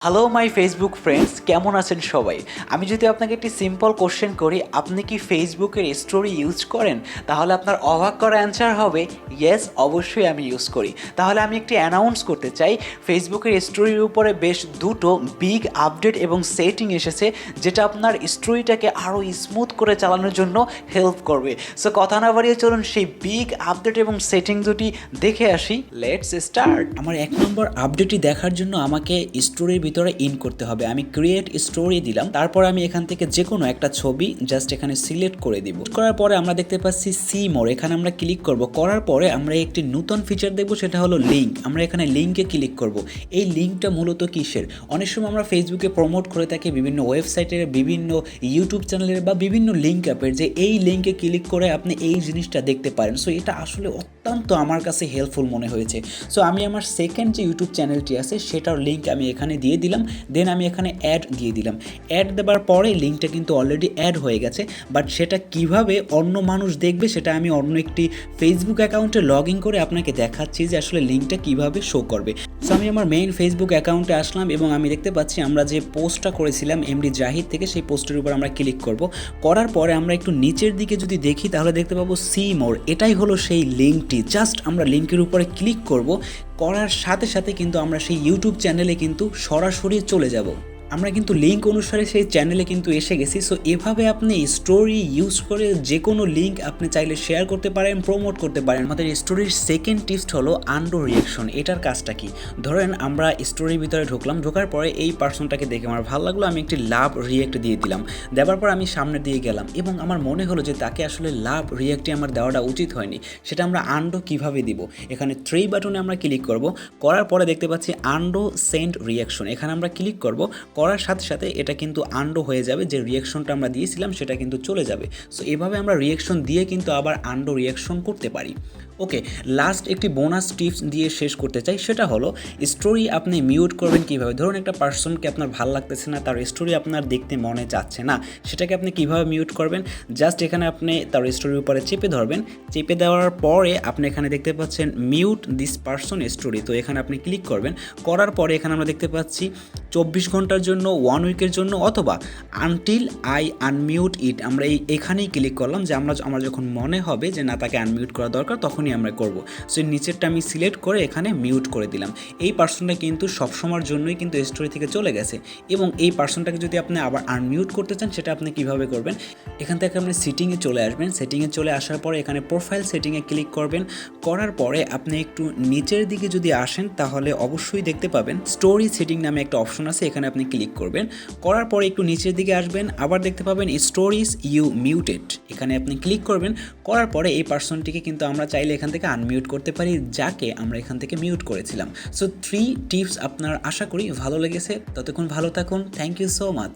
Hello my Facebook friends, কেমন আছেন সবাই? আমি যদি আপনাকে একটি সিম্পল কোশ্চেন করি, আপনি কি ফেসবুকের স্টোরি ইউজ করেন? তাহলে আপনার অবাক করা অ্যান্সার হবে ইয়েস, অবশ্যই আমি ইউজ করি। তাহলে আমি একটি অ্যানাউন্স করতে চাই, ফেসবুকের স্টোরির উপরে বেশ দুটো বিগ আপডেট এবং সেটিং এসেছে, যেটা আপনার স্টোরিটাকে আরও স্মুথ করে চালানোর জন্য হেল্প করবে। সো কথা না বাড়িয়ে চলুন সেই বিগ আপডেট এবং সেটিং দুটি দেখে আসি। Let's start. আমার 1 নম্বর আপডেটটি দেখার জন্য আমাকে স্টোরির ভিতরে ইন করতে হবে। আমি ক্রিয়েট স্টোরি দিলাম, তারপর আমি এখান থেকে যে কোনো একটা ছবি জাস্ট এখানে সিলেক্ট করে দিব। করার পরে আমরা দেখতে পাচ্ছি সি মোর, এখানে আমরা ক্লিক করব। করার পরে আমরা একটি নতুন ফিচার দেখব, সেটা হলো লিঙ্ক। আমরা এখানে লিঙ্কে ক্লিক করব। এই লিঙ্কটা মূলত কিসের? অনেক সময় আমরা ফেসবুকে প্রমোট করে থাকি বিভিন্ন ওয়েবসাইটের, বিভিন্ন ইউটিউব চ্যানেলের বা বিভিন্ন লিঙ্ক অ্যাপের, যে এই লিঙ্কে ক্লিক করে আপনি এই জিনিসটা দেখতে পারেন। সো এটা আসলে অত্যন্ত আমার কাছে হেল্পফুল মনে হয়েছে। সো আমি আমার সেকেন্ড যে ইউটিউব চ্যানেলটি আছে সেটার লিঙ্ক আমি এখানে দিয়ে দিলাম। দেন আমি এখানে অ্যাড দিয়ে দিলাম। অ্যাড দেওয়ার পরে লিঙ্কটা কিন্তু অলরেডি অ্যাড হয়ে গেছে, বাট সেটা কিভাবে অন্য মানুষ দেখবে সেটা আমি অন্য একটি ফেসবুক অ্যাকাউন্টে লগ ইন করে আপনাকে দেখাচ্ছি যে আসলে লিঙ্কটা কিভাবে শো করবে। সো আমি আমার মেইন ফেসবুক অ্যাকাউন্টে আসলাম এবং আমি দেখতে পাচ্ছি আমরা যে পোস্টটা করেছিলাম এমডি জাহিদ থেকে, সেই পোস্টের উপর আমরা ক্লিক করব। করার পরে আমরা একটু নিচের দিকে যদি দেখি তাহলে দেখতে পাবো সি মোর। এটাই হলো সেই লিঙ্কটি। জাস্ট আমরা লিঙ্কের উপরে ক্লিক করব, করার সাথে সাথে কিন্তু আমরা সেই ইউটিউব চ্যানেলে কিন্তু সরাসরি চলে যাব। আমরা কিন্তু লিঙ্ক অনুসারে সেই চ্যানেলে কিন্তু এসে গেছি। সো এভাবে আপনি স্টোরি ইউজ করে যে কোনো লিঙ্ক আপনি চাইলে শেয়ার করতে পারেন, প্রমোট করতে পারেন। আমাদের স্টোরির সেকেন্ড টিপস হলো আন্ডো রিয়াকশন। এটার কাজটা কি? ধরেন আমরা স্টোরির ভিতরে ঢুকলাম, ঢোকার পরে এই পার্সনটাকে দেখে আমার ভালো লাগলো, আমি একটি লাভ রিয়াক্ট দিয়ে দিলাম। দেওয়ার পর আমি সামনের দিকে গেলাম এবং আমার মনে হলো যে তাকে আসলে লাভ রিয়াক্টে আমার দেওয়াটা উচিত হয়নি। সেটা আমরা আন্ডো কিভাবে দিব? এখানে 3 বাটনে আমরা ক্লিক করব। করার পরে দেখতে পাচ্ছি আন্ডো সেন্ড রিয়াকশন, এখানে আমরা ক্লিক করব। করার সাথে সাথে এটা কিন্তু আন্ডো হয়ে যাবে, যে রিয়াকশনটা আমরা দিয়েছিলাম সেটা কিন্তু চলে যাবে। সো এভাবে আমরা রিয়াকশন দিয়ে কিন্তু আবার আন্ডো রিয়াকশন করতে পারি। ওকে, লাস্ট একটি বোনাস টিপস দিয়ে শেষ করতে চাই, সেটা হলো স্টোরি আপনি মিউট করবেন কীভাবে। ধরুন একটা পার্সনকে আপনার ভালো লাগতেছে না, তার স্টোরি আপনার দেখতে মনে চাচ্ছে না, সেটাকে আপনি কীভাবে মিউট করবেন? জাস্ট এখানে আপনি তার স্টোরির উপরে চেপে ধরবেন। চেপে দেওয়ার পরে আপনি এখানে দেখতে পাচ্ছেন মিউট দিস পার্সন স্টোরি। তো এখানে আপনি ক্লিক করবেন। করার পরে এখানে আমরা দেখতে পাচ্ছি 24 ঘন্টার জন্য, 1 উইকের জন্য, অথবা আনটিল আই আনমিউট ইট। আমরা এখানেই ক্লিক করলাম যে আমরা যখন মনে হবে যে না তাকে আনমিউট করা দরকার তখনই আমরা করব। সো নিচেরটা আমি সিলেক্ট করে এখানে মিউট করে দিলাম। এই পার্সনটা কিন্তু সবসময়ের জন্যই কিন্তু স্টোরি থেকে চলে গেছে। এবং এই পার্সনটাকে যদি আপনি আবার আনমিউট করতে চান, সেটা আপনি কিভাবে করবেন? এখান থেকে আপনি সেটিংয়ে চলে আসবেন। সেটিংয়ে চলে আসার পরে এখানে প্রোফাইল সেটিংয়ে ক্লিক করবেন। করার পরে আপনি একটু নিচের দিকে যদি আসেন তাহলে অবশ্যই দেখতে পাবেন স্টোরি সেটিং নামে একটা অপশন আছে, এখানে আপনি ক্লিক করবেন। করার পরে একটু নিচের দিকে আসবেন, আবার দেখতে পাবেন স্টোরিজ ইউ মিউটেড, এখানে আপনি ক্লিক করবেন। করার পরে এই পার্সনটিকে কিন্তু আমরা চাইলে এখান থেকে আনমিউট করতে পারি, যাকে আমরা এখান থেকে মিউট করেছিলাম। সো 3 টিপস আপনার আশা করি ভালো লেগেছে। ততক্ষণ ভালো থাকুন। Thank you so much.